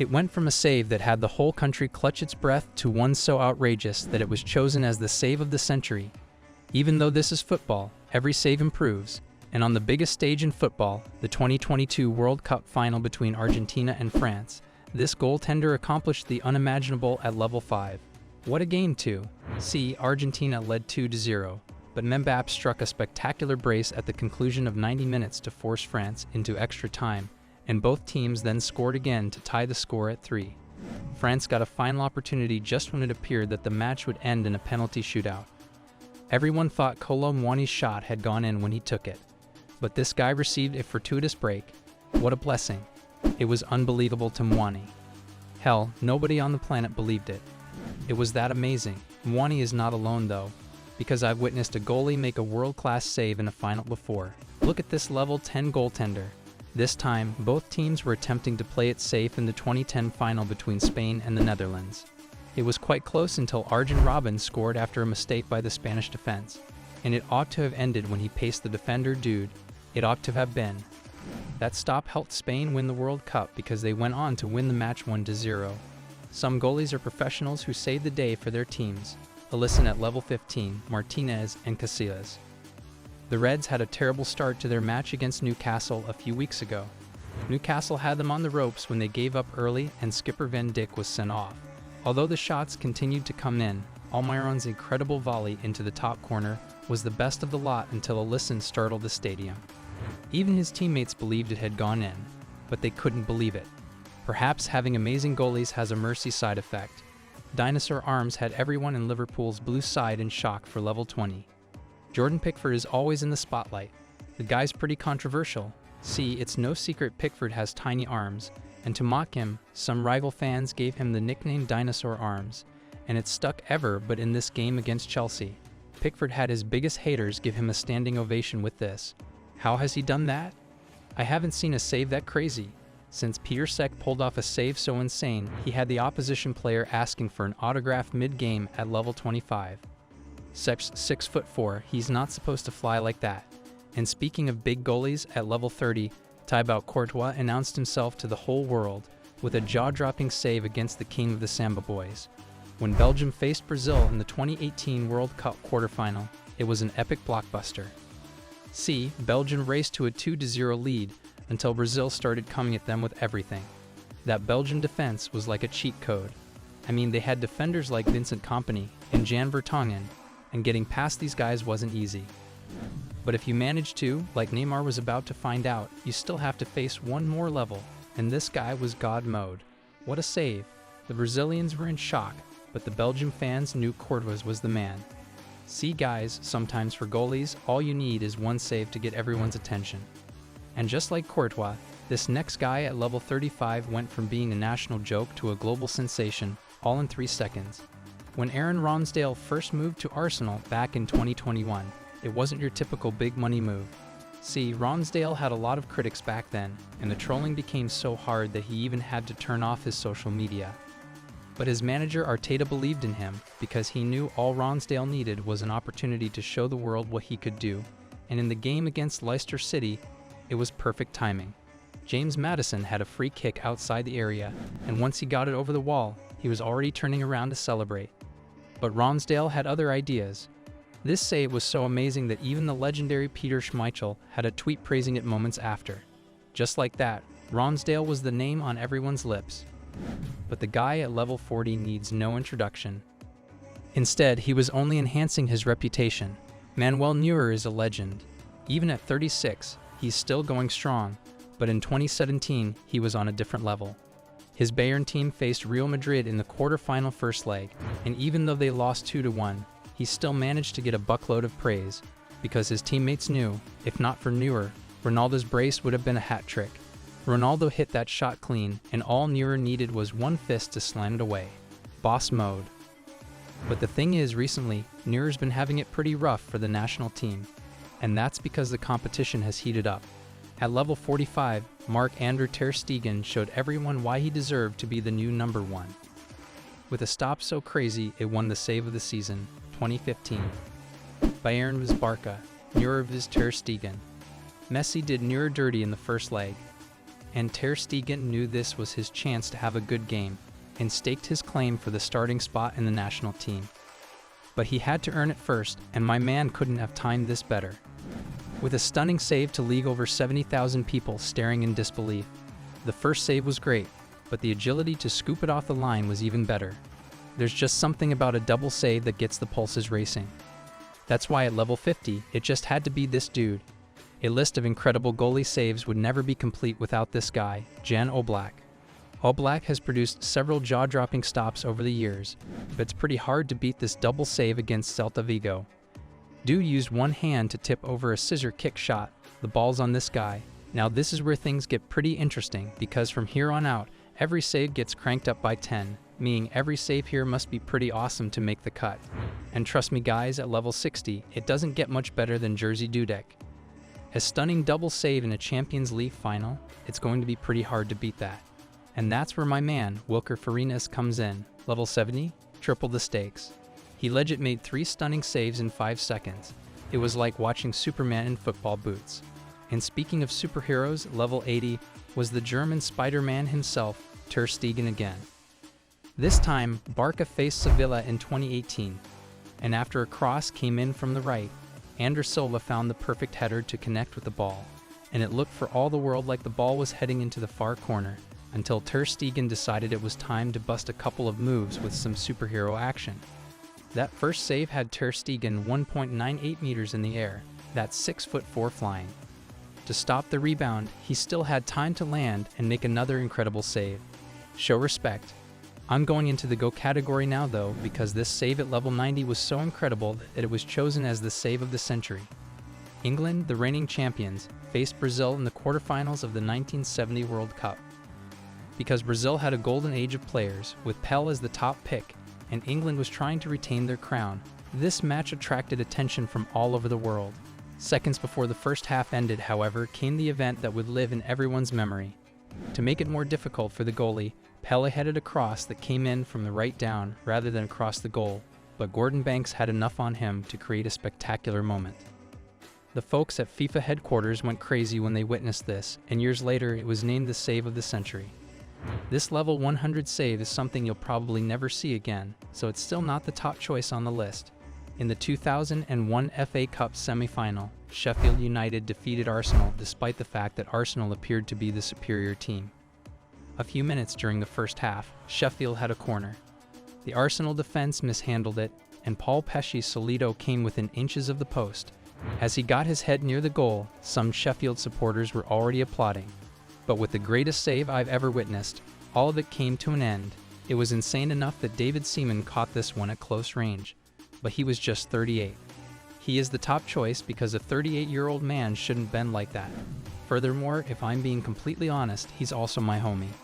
It went from a save that had the whole country clutch its breath to one so outrageous that it was chosen as the save of the century. Even though this is football, every save improves, and on the biggest stage in football, the 2022 World Cup final between Argentina and France, this goaltender accomplished the unimaginable at level 5. What a game too! See, Argentina led 2-0, but Mbappe struck a spectacular brace at the conclusion of 90 minutes to force France into extra time, and both teams then scored again to tie the score at 3. France got a final opportunity just when it appeared that the match would end in a penalty shootout. Everyone thought Kolo Mwani's shot had gone in when he took it, but this guy received a fortuitous break. What a blessing. It was unbelievable to Mwani. Hell, nobody on the planet believed it. It was that amazing. Mwani is not alone though, because I've witnessed a goalie make a world-class save in a final before. Look at this level 10 goaltender. This time, both teams were attempting to play it safe in the 2010 final between Spain and the Netherlands. It was quite close until Arjen Robben scored after a mistake by the Spanish defense, and it ought to have ended when he paced the defender. Dude, it ought to have been. That stop helped Spain win the World Cup because they went on to win the match 1-0. Some goalies are professionals who save the day for their teams. A listen at level 15, Martinez and Casillas. The Reds had a terrible start to their match against Newcastle a few weeks ago. Newcastle had them on the ropes when they gave up early and skipper Van Dijk was sent off. Although the shots continued to come in, Almiron's incredible volley into the top corner was the best of the lot until a listen startled the stadium. Even his teammates believed it had gone in, but they couldn't believe it. Perhaps having amazing goalies has a mercy side effect. Dinosaur Arms had everyone in Liverpool's blue side in shock for level 20. Jordan Pickford is always in the spotlight. The guy's pretty controversial. See, it's no secret Pickford has tiny arms, and to mock him, some rival fans gave him the nickname Dinosaur Arms, and it's stuck ever. But in this game against Chelsea, Pickford had his biggest haters give him a standing ovation with this. How has he done that? I haven't seen a save that crazy. Since Peter Cech pulled off a save so insane, he had the opposition player asking for an autograph mid-game at level 25. Cech's 6'4", he's not supposed to fly like that. And speaking of big goalies, at level 30, Thibaut Courtois announced himself to the whole world with a jaw-dropping save against the king of the Samba Boys. When Belgium faced Brazil in the 2018 World Cup quarterfinal, it was an epic blockbuster. See, Belgium raced to a 2-0 lead until Brazil started coming at them with everything. That Belgian defense was like a cheat code. I mean, they had defenders like Vincent Kompany and Jan Vertonghen, and getting past these guys wasn't easy. But if you manage to, like Neymar was about to find out, you still have to face one more level, and this guy was God mode. What a save. The Brazilians were in shock, but the Belgium fans knew Courtois was the man. See guys, sometimes for goalies, all you need is one save to get everyone's attention. And just like Courtois, this next guy at level 35 went from being a national joke to a global sensation, all in 3 seconds. When Aaron Ramsdale first moved to Arsenal back in 2021, it wasn't your typical big money move. See, Ramsdale had a lot of critics back then, and the trolling became so hard that he even had to turn off his social media. But his manager Arteta believed in him because he knew all Ramsdale needed was an opportunity to show the world what he could do, and in the game against Leicester City, it was perfect timing. James Maddison had a free kick outside the area, and once he got it over the wall, he was already turning around to celebrate. But Ramsdale had other ideas. This save was so amazing that even the legendary Peter Schmeichel had a tweet praising it moments after. Just like that, Ramsdale was the name on everyone's lips. But the guy at level 40 needs no introduction. Instead, he was only enhancing his reputation. Manuel Neuer is a legend. Even at 36, he's still going strong, but in 2017, he was on a different level. His Bayern team faced Real Madrid in the quarterfinal first leg, and even though they lost 2-1, he still managed to get a buckload of praise, because his teammates knew, if not for Neuer, Ronaldo's brace would have been a hat trick. Ronaldo hit that shot clean, and all Neuer needed was one fist to slam it away. Boss mode. But the thing is, recently, Neuer's been having it pretty rough for the national team, and that's because the competition has heated up. At level 45, Marc-Andre ter Stegen showed everyone why he deserved to be the new number 1. With a stop so crazy, it won the save of the season, 2015. Bayern was Barca, Neuer was ter Stegen. Messi did Neuer dirty in the first leg. and Ter Stegen knew this was his chance to have a good game and staked his claim for the starting spot in the national team. But he had to earn it first, and my man couldn't have timed this better. With a stunning save to league over 70,000 people staring in disbelief. The first save was great, but the agility to scoop it off the line was even better. There's just something about a double save that gets the pulses racing. That's why at level 50, it just had to be this dude. A list of incredible goalie saves would never be complete without this guy, Jan Oblak. Oblak has produced several jaw-dropping stops over the years, but it's pretty hard to beat this double save against Celta Vigo. Dude used one hand to tip over a scissor kick shot. The ball's on this guy. Now this is where things get pretty interesting, because from here on out, every save gets cranked up by 10, meaning every save here must be pretty awesome to make the cut. And trust me guys, at level 60, it doesn't get much better than Jerzy Dudek. A stunning double save in a Champions League final, it's going to be pretty hard to beat that. And that's where my man, Wilker Farinas, comes in. Level 70, triple the stakes. He legit made 3 stunning saves in 5 seconds. It was like watching Superman in football boots. And speaking of superheroes, level 80 was the German Spider-Man himself, Ter Stegen again. This time, Barca faced Sevilla in 2018, and after a cross came in from the right, Ander Silva found the perfect header to connect with the ball, and it looked for all the world like the ball was heading into the far corner, until Ter Stegen decided it was time to bust a couple of moves with some superhero action. That first save had Ter Stegen 1.98 meters in the air, that's 6'4" flying. To stop the rebound, he still had time to land and make another incredible save. Show respect. I'm going into the go category now though, because this save at level 90 was so incredible that it was chosen as the save of the century. England, the reigning champions, faced Brazil in the quarterfinals of the 1970 World Cup. Because Brazil had a golden age of players, with Pelé as the top pick, and England was trying to retain their crown, this match attracted attention from all over the world. Seconds before the first half ended, however, came the event that would live in everyone's memory. To make it more difficult for the goalie, Pelé headed a cross that came in from the right down rather than across the goal, but Gordon Banks had enough on him to create a spectacular moment. The folks at FIFA headquarters went crazy when they witnessed this, and years later it was named the save of the century. This level 100 save is something you'll probably never see again, so it's still not the top choice on the list. In the 2001 FA Cup semi-final, Sheffield United defeated Arsenal despite the fact that Arsenal appeared to be the superior team. A few minutes during the first half, Sheffield had a corner. The Arsenal defense mishandled it, and Paul Pesci's Solido came within inches of the post. As he got his head near the goal, some Sheffield supporters were already applauding. But with the greatest save I've ever witnessed, all of it came to an end. It was insane enough that David Seaman caught this one at close range, but he was just 38. He is the top choice because a 38-year-old man shouldn't bend like that. Furthermore, if I'm being completely honest, he's also my homie.